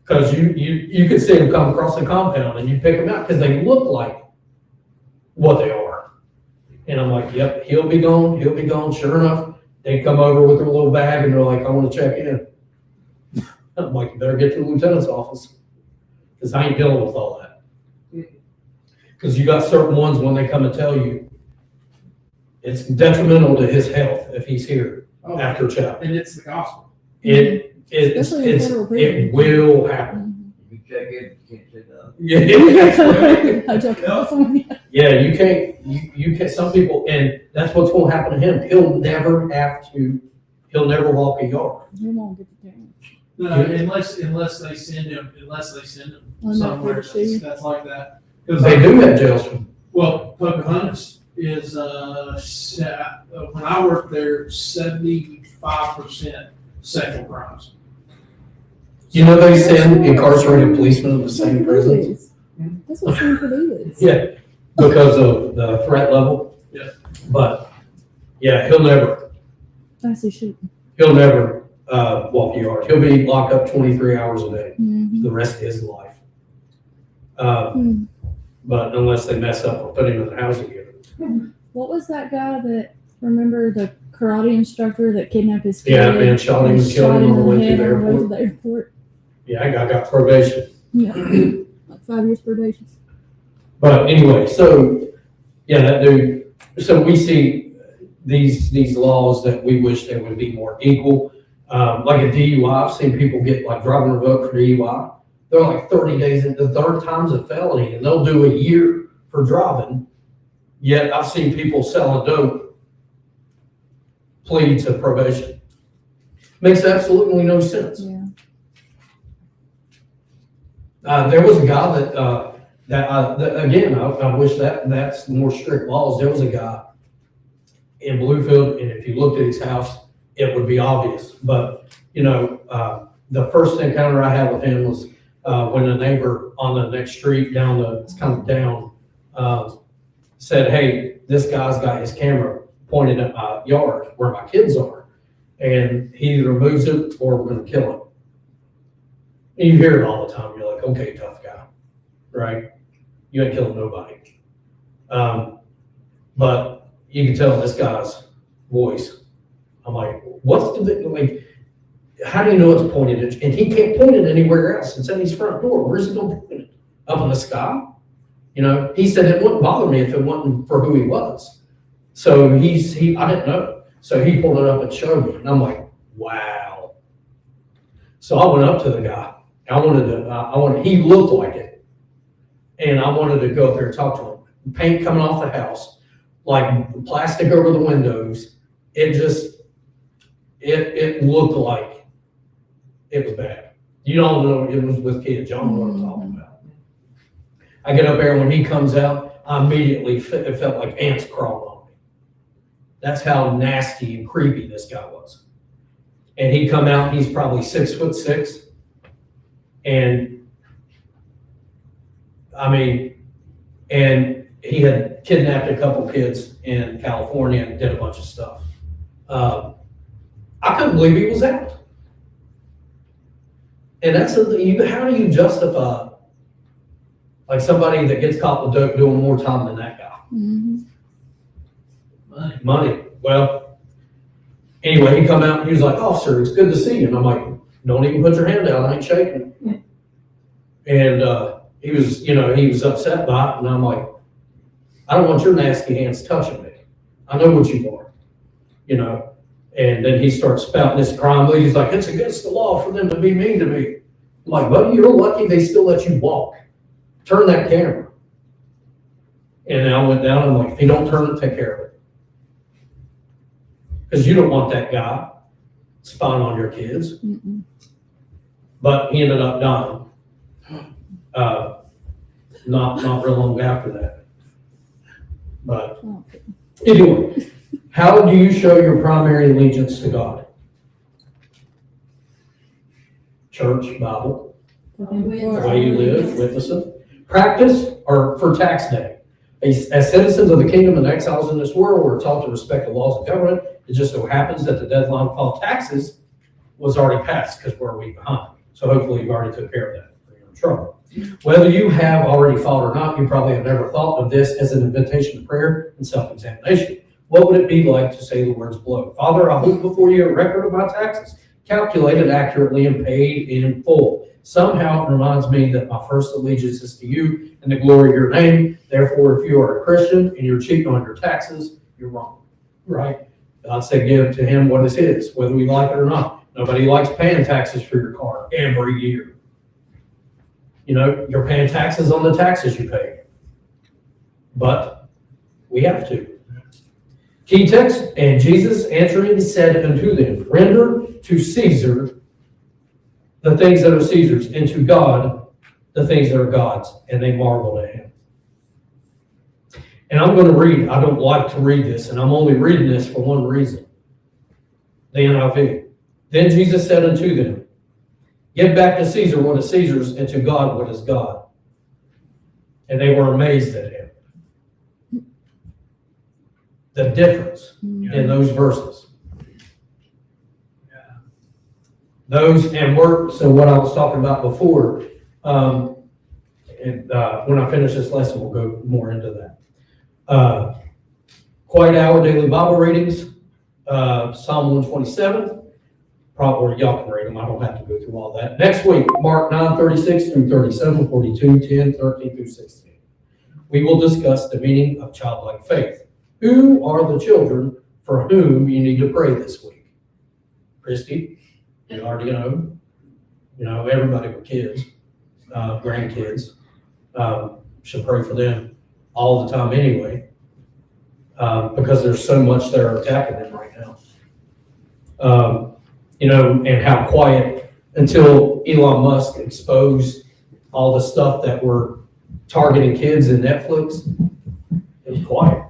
Because you could see them come across the compound and you pick them out because they look like what they are. And I'm like, yep, he'll be gone. He'll be gone. Sure enough, they come over with their little bag and they're like, I want to check in. I'm like, you better get to the lieutenant's office because I ain't dealing with all that. Because you got certain ones when they come and tell you it's detrimental to his health if he's here Oh, after chow. and it's the gospel. Especially in federal prison. It will happen. You check it, you can't check out. Yeah, Hotel California. yeah, you can't, some people, and that's what's gonna happen to him. He'll never walk a yard. He won't get the chance. No, unless they send him On that somewhere first shoe. that's like that. 'Cause They do have jails for Well, Pocahontas is, when I worked there, 75% sexual crimes. You know, they send incarcerated policemen to the same prisons. That's what Sanford is. Yeah, because of the threat level. Yeah. But, yeah, he'll never walk a yard. He'll be locked up 23 hours a day, Mhm. the rest of his life. Hmm. But unless they mess up or put him in the housing unit. What was that guy that, remember the karate instructor that kidnapped his kid? Yeah, man, shot him and and killed him in on the way to head the on airport. to the airport? Yeah, I got probation. Yeah, like 5 years probation. But anyway, so, yeah, that dude, so we see these laws that we wish they would be more equal. Like a DUI, I've seen people get like driving revoked for DUI. They're like 30 days in, the third time's a felony, and they'll do a year for driving. Yet I've seen people selling dope plead to probation. Makes absolutely no sense. Yeah. There was a guy that Again, I wish that's more strict laws. There was a guy in Bluefield, and if you looked at his house, it would be obvious. But, the first encounter I had with him was, when a neighbor on the next street it's kind of down, said, hey, this guy's got his camera pointed at my yard where my kids are. And he either moves it or we're gonna kill him. And you hear it all the time. You're like, okay, tough guy, right? You ain't killing nobody. But you can tell this guy's voice. I'm like, how do you know it's pointed at? And he can't point it anywhere else. It's at his front door. Where's he gonna point it? Up in the sky? He said it wouldn't bother me if it wasn't for who he was. So I didn't know. So he pulled it up and showed me, and I'm like, wow. So I went up to the guy. He looked like it. And I wanted to go up there and talk to him. Paint coming off the house, like plastic over the windows. It looked like it was bad. You don't know, it was with kids. Y'all know what I'm talking about. I get up there, and when he comes out, I immediately, it felt like ants crawled on me. That's how nasty and creepy this guy was. And he come out, he's probably 6'6". And he had kidnapped a couple kids in California and did a bunch of stuff. I couldn't believe he was out. And that's how do you justify like somebody that gets caught with dope doing more time than that guy? Mhm. Money. Well, anyway, he come out and he was like, officer, it's good to see you. And I'm like, don't even put your hand out. I ain't shaking. And he was upset by it. And I'm like, I don't want your nasty hands touching me. I know what you are, And then he starts spouting this crime. He's like, it's against the law for them to be mean to me. I'm like, buddy, you're lucky they still let you walk. Turn that camera. And then I went down and I'm like, if you don't turn it, take care of it. Because you don't want that guy spying on your kids. Mm-mm. But he ended up dying. Not real long after that. But anyway, how do you show your primary allegiance to God? Church, Bible, the way you live, witnessing. Practice or for tax day. As citizens of the kingdom and exiles in this world, we're taught to respect the laws of government. It just so happens that the deadline to file taxes was already passed because we're a week behind. So hopefully you've already took care of that. You're in trouble. Whether you have already filed or not, you probably have never thought of this as an invitation to prayer and self-examination. What would it be like to say the words below? Father, I put before you a record of my taxes, calculated accurately and paid in full. Somehow it reminds me that my first allegiance is to you and the glory of your name. Therefore, if you are a Christian and you're cheating on your taxes, you're wrong, right? God said give to him what is his, whether we like it or not. Nobody likes paying taxes for your car every year. You're paying taxes on the taxes you pay. But we have to. Key text, and Jesus answering said unto them, render to Caesar the things that are Caesar's, and to God the things that are God's. And they marveled at him. And I'm going to read, I don't like to read this, and I'm only reading this for one reason. The NIV. Then Jesus said unto them, give back to Caesar what is Caesar's, and to God what is God. And they were amazed at him. The difference in those verses. So what I was talking about before, when I finish this lesson, we'll go more into that. Quiet hour daily Bible readings, Psalm 127. Probably y'all can read them. I don't have to go through all that. Next week, Mark 9:36 through 37, 42, 10, 13 through 16. We will discuss the meaning of childlike faith. Who are the children for whom you need to pray this week? Christy, you already know. Everybody with kids, grandkids, should pray for them all the time anyway, because there's so much that are attacking them right now. And how quiet until Elon Musk exposed all the stuff that we're targeting kids in Netflix, it was quiet.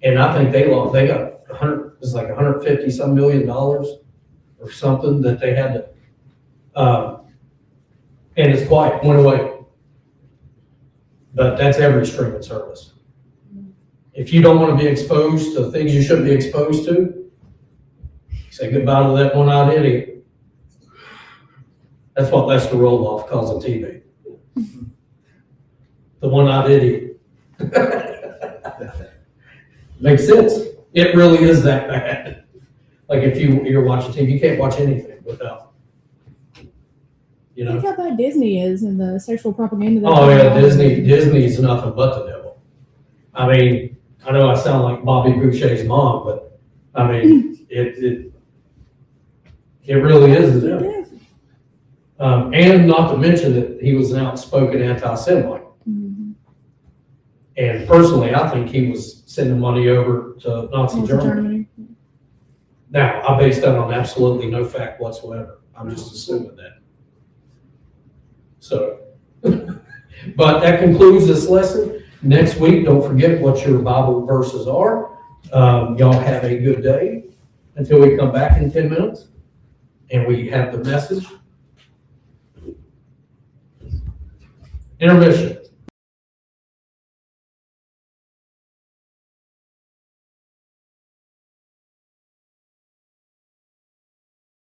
And I think they got it was like $150 some million or something that they had to, and it's quiet, went away. But that's every streaming service. If you don't want to be exposed to things you shouldn't be exposed to, say goodbye to that one-eyed idiot. That's what Lester Roloff calls on TV. The one-eyed idiot. Makes sense. It really is that bad. Like if you're watching TV, you can't watch anything without, you know? Think how bad Disney is and the sexual propaganda. that Oh they yeah, have. Disney's nothing but the devil. I mean, I know I sound like Bobby Boucher's mom, but I mean, it really is the devil. It is. And not to mention that he was an outspoken anti-Semite. Mhm. And personally, I think he was sending money over to Nazi Nazi Germany. Germany. Now, I base that on absolutely no fact whatsoever. I'm just assuming that. So, but that concludes this lesson. Next week, don't forget what your Bible verses are. Y'all have a good day until we come back in 10 minutes and we have the message. Intermission.